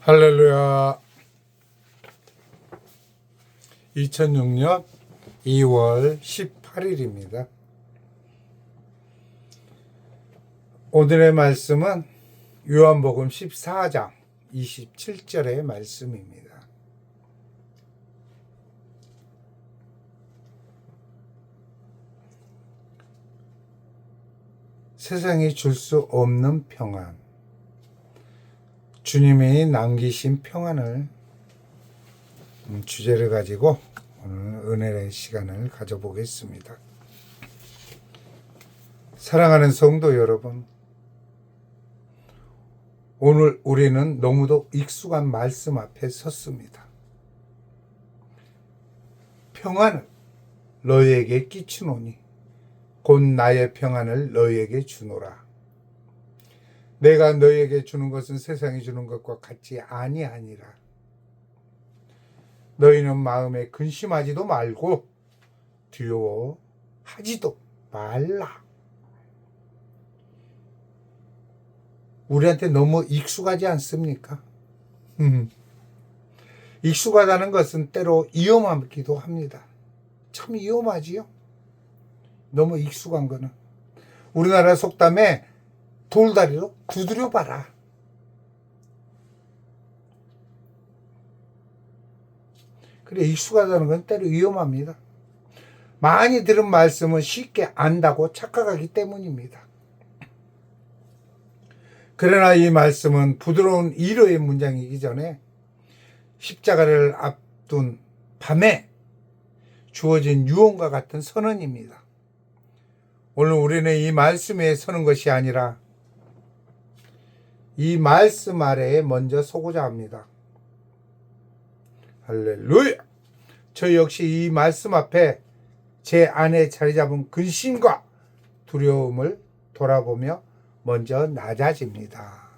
할렐루야. 2006년 2월 18일입니다. 오늘의 말씀은 요한복음 14장 27절의 말씀입니다. 세상이 줄 수 없는 평안, 주님이 남기신 평안을 주제를 가지고 오늘 은혜의 시간을 가져보겠습니다. 사랑하는 성도 여러분, 오늘 우리는 너무도 익숙한 말씀 앞에 섰습니다. 평안을 너희에게 끼치노니 곧 나의 평안을 너희에게 주노라. 내가 너희에게 주는 것은 세상이 주는 것과 같지 아니하니라. 너희는 마음에 근심하지도 말고 두려워하지도 말라. 우리한테 너무 익숙하지 않습니까? 익숙하다는 것은 때로 위험하기도 합니다. 참 위험하지요? 너무 익숙한 거는. 우리나라 속담에 돌다리로 두드려 봐라. 그래, 익숙하다는 건 때로 위험합니다. 많이 들은 말씀은 쉽게 안다고 착각하기 때문입니다. 그러나 이 말씀은 부드러운 위로의 문장이기 전에 십자가를 앞둔 밤에 주어진 유언과 같은 선언입니다. 오늘 우리는 이 말씀에 서는 것이 아니라 이 말씀 아래에 먼저 서고자 합니다. 할렐루야! 저 역시 이 말씀 앞에 제 안에 자리 잡은 근심과 두려움을 돌아보며 먼저 낮아집니다.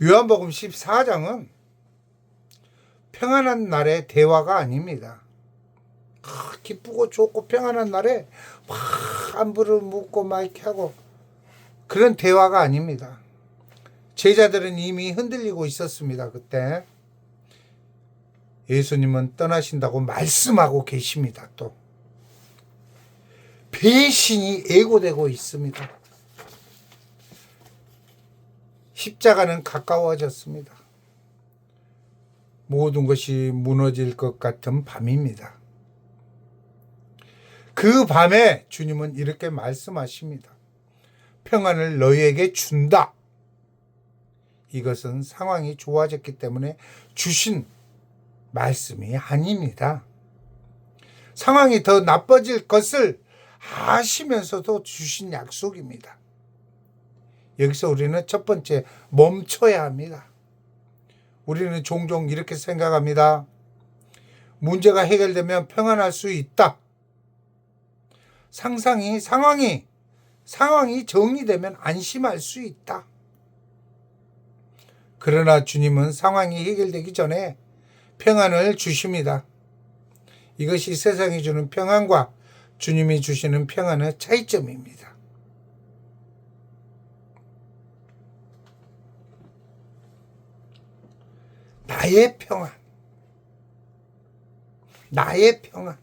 요한복음 14장은 평안한 날의 대화가 아닙니다. 기쁘고 좋고 평안한 날에 막 안부를 묻고 막 이렇게 하고 그런 대화가 아닙니다. 제자들은 이미 흔들리고 있었습니다. 그때 예수님은 떠나신다고 말씀하고 계십니다. 또 배신이 애고되고 있습니다. 십자가는 가까워졌습니다. 모든 것이 무너질 것 같은 밤입니다. 그 밤에 주님은 이렇게 말씀하십니다. 평안을 너희에게 준다. 이것은 상황이 좋아졌기 때문에 주신 말씀이 아닙니다. 상황이 더 나빠질 것을 아시면서도 주신 약속입니다. 여기서 우리는 첫 번째 멈춰야 합니다. 우리는 종종 이렇게 생각합니다. 문제가 해결되면 평안할 수 있다. 상황이 정리되면 안심할 수 있다. 그러나 주님은 상황이 해결되기 전에 평안을 주십니다. 이것이 세상이 주는 평안과 주님이 주시는 평안의 차이점입니다. 나의 평안. 나의 평안.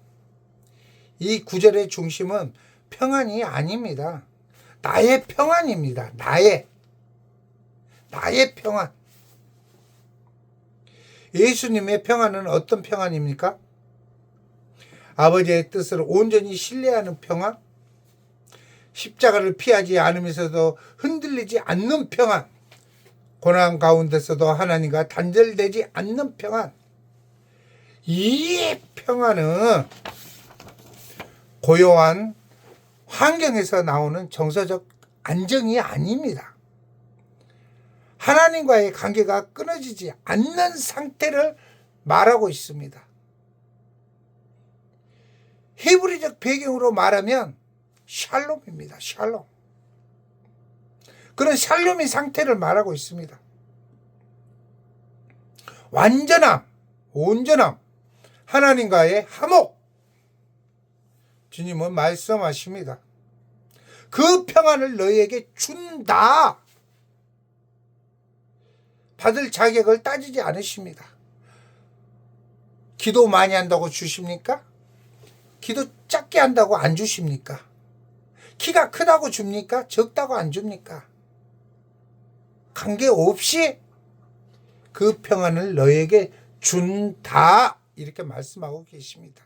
이 구절의 중심은 평안이 아닙니다. 나의 평안입니다. 나의 평안. 예수님의 평안은 어떤 평안입니까? 아버지의 뜻을 온전히 신뢰하는 평안, 십자가를 피하지 않으면서도 흔들리지 않는 평안, 고난 가운데서도 하나님과 단절되지 않는 평안. 이 평안은 고요한 환경에서 나오는 정서적 안정이 아닙니다. 하나님과의 관계가 끊어지지 않는 상태를 말하고 있습니다. 히브리적 배경으로 말하면 샬롬입니다. 샬롬. 그런 샬롬의 상태를 말하고 있습니다. 완전함, 온전함, 하나님과의 화목. 주님은 말씀하십니다. 그 평안을 너희에게 준다. 받을 자격을 따지지 않으십니다. 기도 많이 한다고 주십니까? 기도 작게 한다고 안 주십니까? 키가 크다고 줍니까? 적다고 안 줍니까? 관계없이 그 평안을 너에게 준다. 이렇게 말씀하고 계십니다.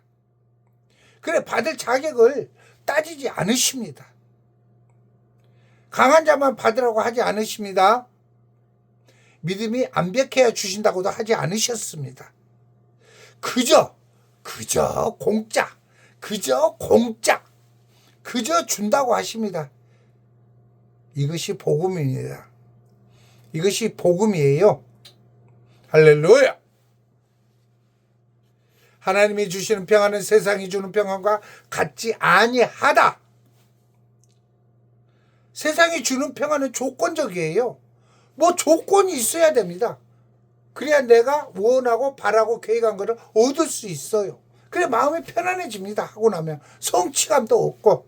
그래, 받을 자격을 따지지 않으십니다. 강한 자만 받으라고 하지 않으십니다. 믿음이 완벽해야 주신다고도 하지 않으셨습니다. 그저 공짜, 그저 준다고 하십니다. 이것이 복음입니다. 이것이 복음이에요. 할렐루야! 하나님이 주시는 평안은 세상이 주는 평안과 같지 아니하다. 세상이 주는 평안은 조건적이에요. 뭐 조건이 있어야 됩니다. 그래야 내가 원하고 바라고 계획한 것을 얻을 수 있어요. 그래 마음이 편안해집니다. 하고 나면 성취감도 없고.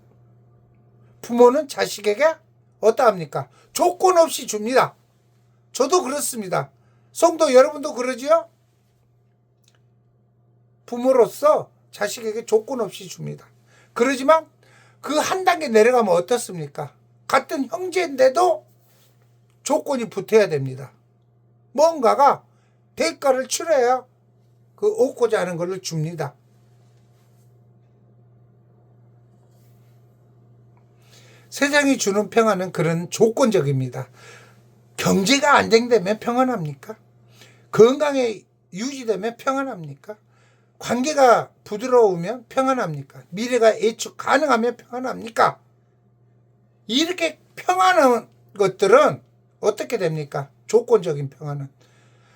부모는 자식에게 어떠합니까? 조건 없이 줍니다. 저도 그렇습니다. 성도 여러분도 그러지요? 부모로서 자식에게 조건 없이 줍니다. 그러지만 그 한 단계 내려가면 어떻습니까? 같은 형제인데도 조건이 붙어야 됩니다. 뭔가가 대가를 치러야 그 얻고자 하는 것을 줍니다. 세상이 주는 평안은 그런 조건적입니다. 경제가 안정되면 평안합니까? 건강에 유지되면 평안합니까? 관계가 부드러우면 평안합니까? 미래가 예측 가능하면 평안합니까? 이렇게 평안한 것들은 어떻게 됩니까? 조건적인 평안은.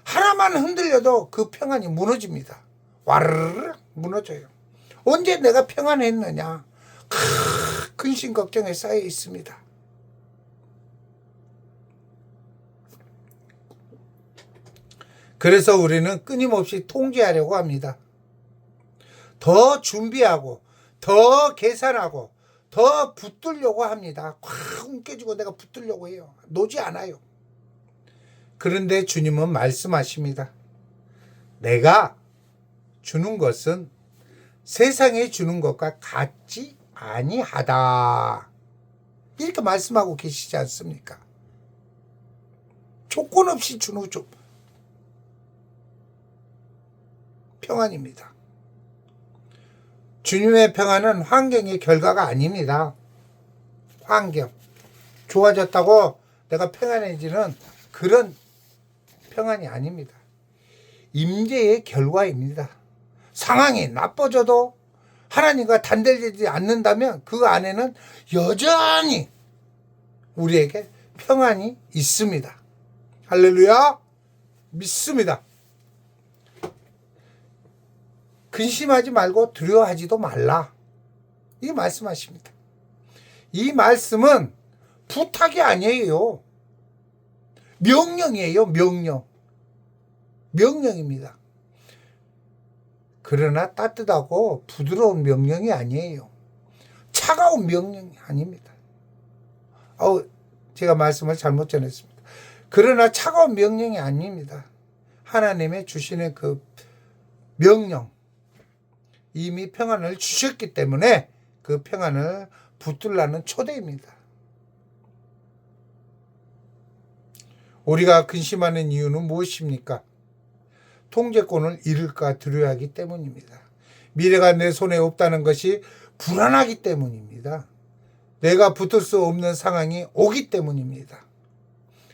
하나만 흔들려도 그 평안이 무너집니다. 와르르 무너져요. 언제 내가 평안했느냐? 근심 걱정에 쌓여 있습니다. 그래서 우리는 끊임없이 통제하려고 합니다. 더 준비하고 더 계산하고 더 붙들려고 합니다. 확 움켜쥐고 내가 붙들려고 해요. 놓지 않아요. 그런데 주님은 말씀하십니다. 내가 주는 것은 세상에 주는 것과 같지 아니하다. 이렇게 말씀하고 계시지 않습니까? 조건 없이 주는 평안입니다. 주님의 평안은 환경의 결과가 아닙니다. 환경. 좋아졌다고 내가 평안해지는 그런 평안이 아닙니다. 임재의 결과입니다. 상황이 나빠져도 하나님과 단절되지 않는다면 그 안에는 여전히 우리에게 평안이 있습니다. 할렐루야! 믿습니다. 근심하지 말고 두려워하지도 말라. 이 말씀하십니다. 이 말씀은 부탁이 아니에요. 명령이에요. 명령입니다. 그러나 따뜻하고 부드러운 명령이 아니에요. 차가운 명령이 아닙니다. 제가 말씀을 잘못 전했습니다. 그러나 차가운 명령이 아닙니다. 하나님의 주시는 그 명령, 이미 평안을 주셨기 때문에 그 평안을 붙들라는 초대입니다. 우리가 근심하는 이유는 무엇입니까? 통제권을 잃을까 두려워하기 때문입니다. 미래가 내 손에 없다는 것이 불안하기 때문입니다. 내가 붙을 수 없는 상황이 오기 때문입니다.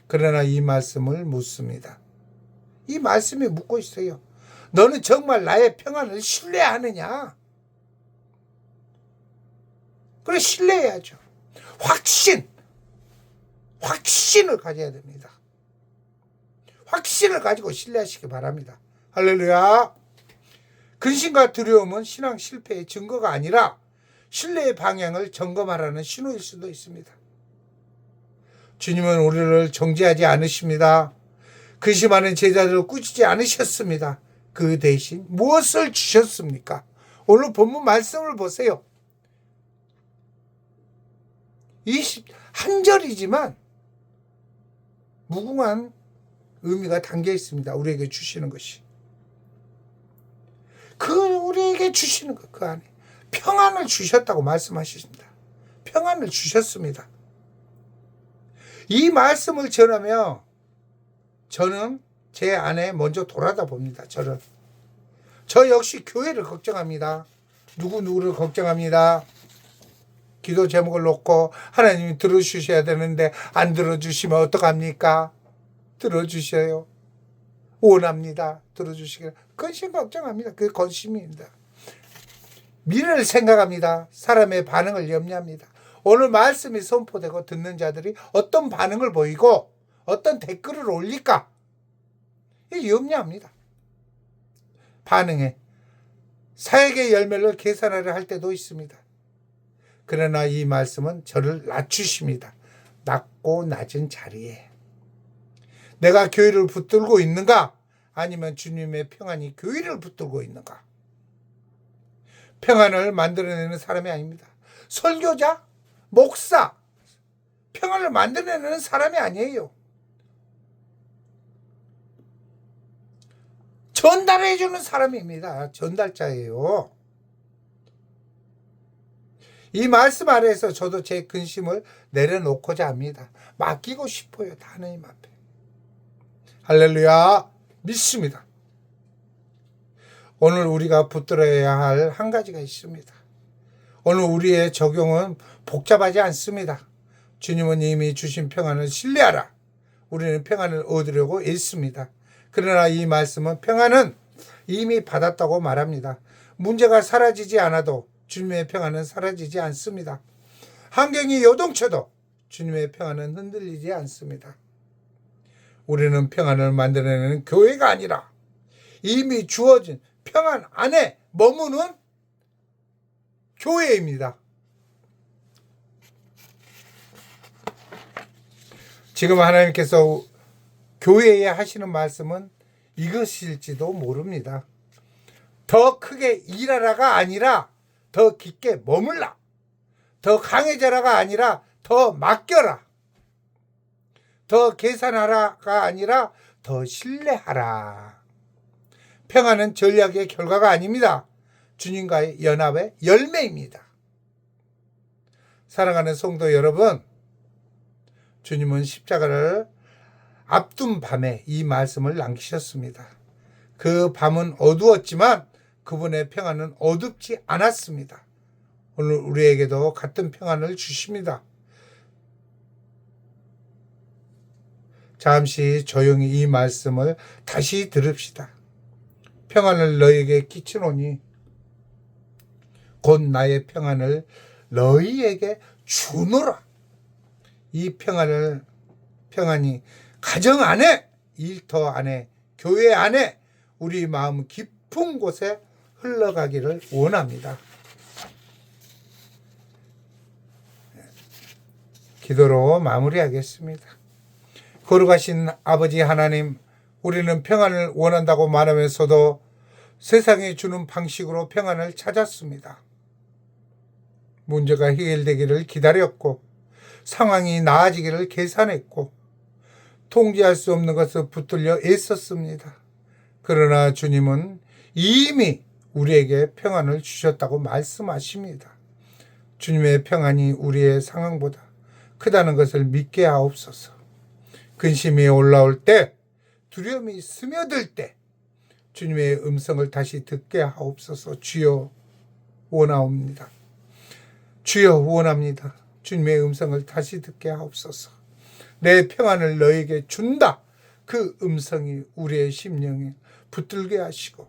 그러나 이 말씀을 묻습니다. 이 말씀이 묻고 있어요. 너는 정말 나의 평안을 신뢰하느냐? 그래, 신뢰해야죠. 확신을 가져야 됩니다. 확신을 가지고 신뢰하시기 바랍니다. 할렐루야. 근심과 두려움은 신앙 실패의 증거가 아니라 신뢰의 방향을 점검하라는 신호일 수도 있습니다. 주님은 우리를 정죄하지 않으십니다. 근심하는 제자들을 꾸짖지 않으셨습니다. 그 대신 무엇을 주셨습니까? 오늘 본문 말씀을 보세요. 21절이지만 무궁한 의미가 담겨 있습니다. 우리에게 주시는 것이. 우리에게 주시는 것, 그 안에 평안을 주셨다고 말씀하십니다. 평안을 주셨습니다. 이 말씀을 전하며 저는 제 안에 먼저 돌아다 봅니다. 저 역시 교회를 걱정합니다. 누구를 걱정합니다. 기도 제목을 놓고 하나님이 들어주셔야 되는데 안 들어주시면 어떡합니까? 들어주셔요. 원합니다. 들어주시기를. 근심 걱정합니다. 그게 건심입니다. 미래를 생각합니다. 사람의 반응을 염려합니다. 오늘 말씀이 선포되고 듣는 자들이 어떤 반응을 보이고 어떤 댓글을 올릴까? 염려합니다. 반응에 사역의 열매를 계산하려 할 때도 있습니다. 그러나 이 말씀은 저를 낮추십니다. 낮고 낮은 자리에 내가 교회를 붙들고 있는가? 아니면 주님의 평안이 교회를 붙들고 있는가? 평안을 만들어내는 사람이 아닙니다. 설교자, 목사, 평안을 만들어내는 사람이 아니에요. 전달해주는 사람입니다. 전달자예요. 이 말씀 아래에서 저도 제 근심을 내려놓고자 합니다. 맡기고 싶어요. 하나님 앞에. 할렐루야. 믿습니다. 오늘 우리가 붙들어야 할 한 가지가 있습니다. 오늘 우리의 적용은 복잡하지 않습니다. 주님은 이미 주신 평안을 신뢰하라. 우리는 평안을 얻으려고 애씁니다. 그러나 이 말씀은 평안은 이미 받았다고 말합니다. 문제가 사라지지 않아도 주님의 평안은 사라지지 않습니다. 환경이 요동쳐도 주님의 평안은 흔들리지 않습니다. 우리는 평안을 만들어내는 교회가 아니라 이미 주어진 평안 안에 머무는 교회입니다. 지금 하나님께서 교회에 하시는 말씀은 이것일지도 모릅니다. 더 크게 일하라가 아니라 더 깊게 머물라. 더 강해져라가 아니라 더 맡겨라. 더 계산하라가 아니라 더 신뢰하라. 평안은 전략의 결과가 아닙니다. 주님과의 연합의 열매입니다. 사랑하는 성도 여러분, 주님은 십자가를 앞둔 밤에 이 말씀을 남기셨습니다. 그 밤은 어두웠지만 그분의 평안은 어둡지 않았습니다. 오늘 우리에게도 같은 평안을 주십니다. 잠시 조용히 이 말씀을 다시 들읍시다. 평안을 너희에게 끼치노니 곧 나의 평안을 너희에게 주노라. 이 평안이 가정 안에, 일터 안에, 교회 안에, 우리 마음 깊은 곳에 흘러가기를 원합니다. 기도로 마무리하겠습니다. 거룩하신 아버지 하나님, 우리는 평안을 원한다고 말하면서도 세상이 주는 방식으로 평안을 찾았습니다. 문제가 해결되기를 기다렸고 상황이 나아지기를 계산했고 통제할 수 없는 것을 붙들려 애썼습니다. 그러나 주님은 이미 우리에게 평안을 주셨다고 말씀하십니다. 주님의 평안이 우리의 상황보다 크다는 것을 믿게 하옵소서. 근심이 올라올 때, 두려움이 스며들 때 주님의 음성을 다시 듣게 하옵소서. 주여 원하옵니다. 주여 원합니다. 주님의 음성을 다시 듣게 하옵소서. 내 평안을 너에게 준다. 그 음성이 우리의 심령에 붙들게 하시고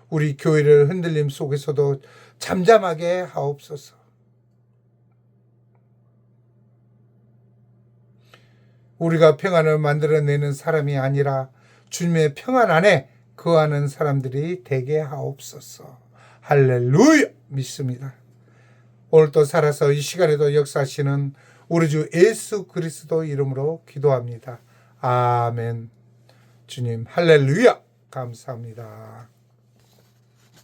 우리 교회를 흔들림 속에서도 잠잠하게 하옵소서. 우리가 평안을 만들어내는 사람이 아니라 주님의 평안 안에 거하는 사람들이 되게 하옵소서. 할렐루야. 믿습니다. 오늘도 살아서 이 시간에도 역사하시는 우리 주 예수 그리스도 이름으로 기도합니다. 아멘. 주님 할렐루야. 감사합니다.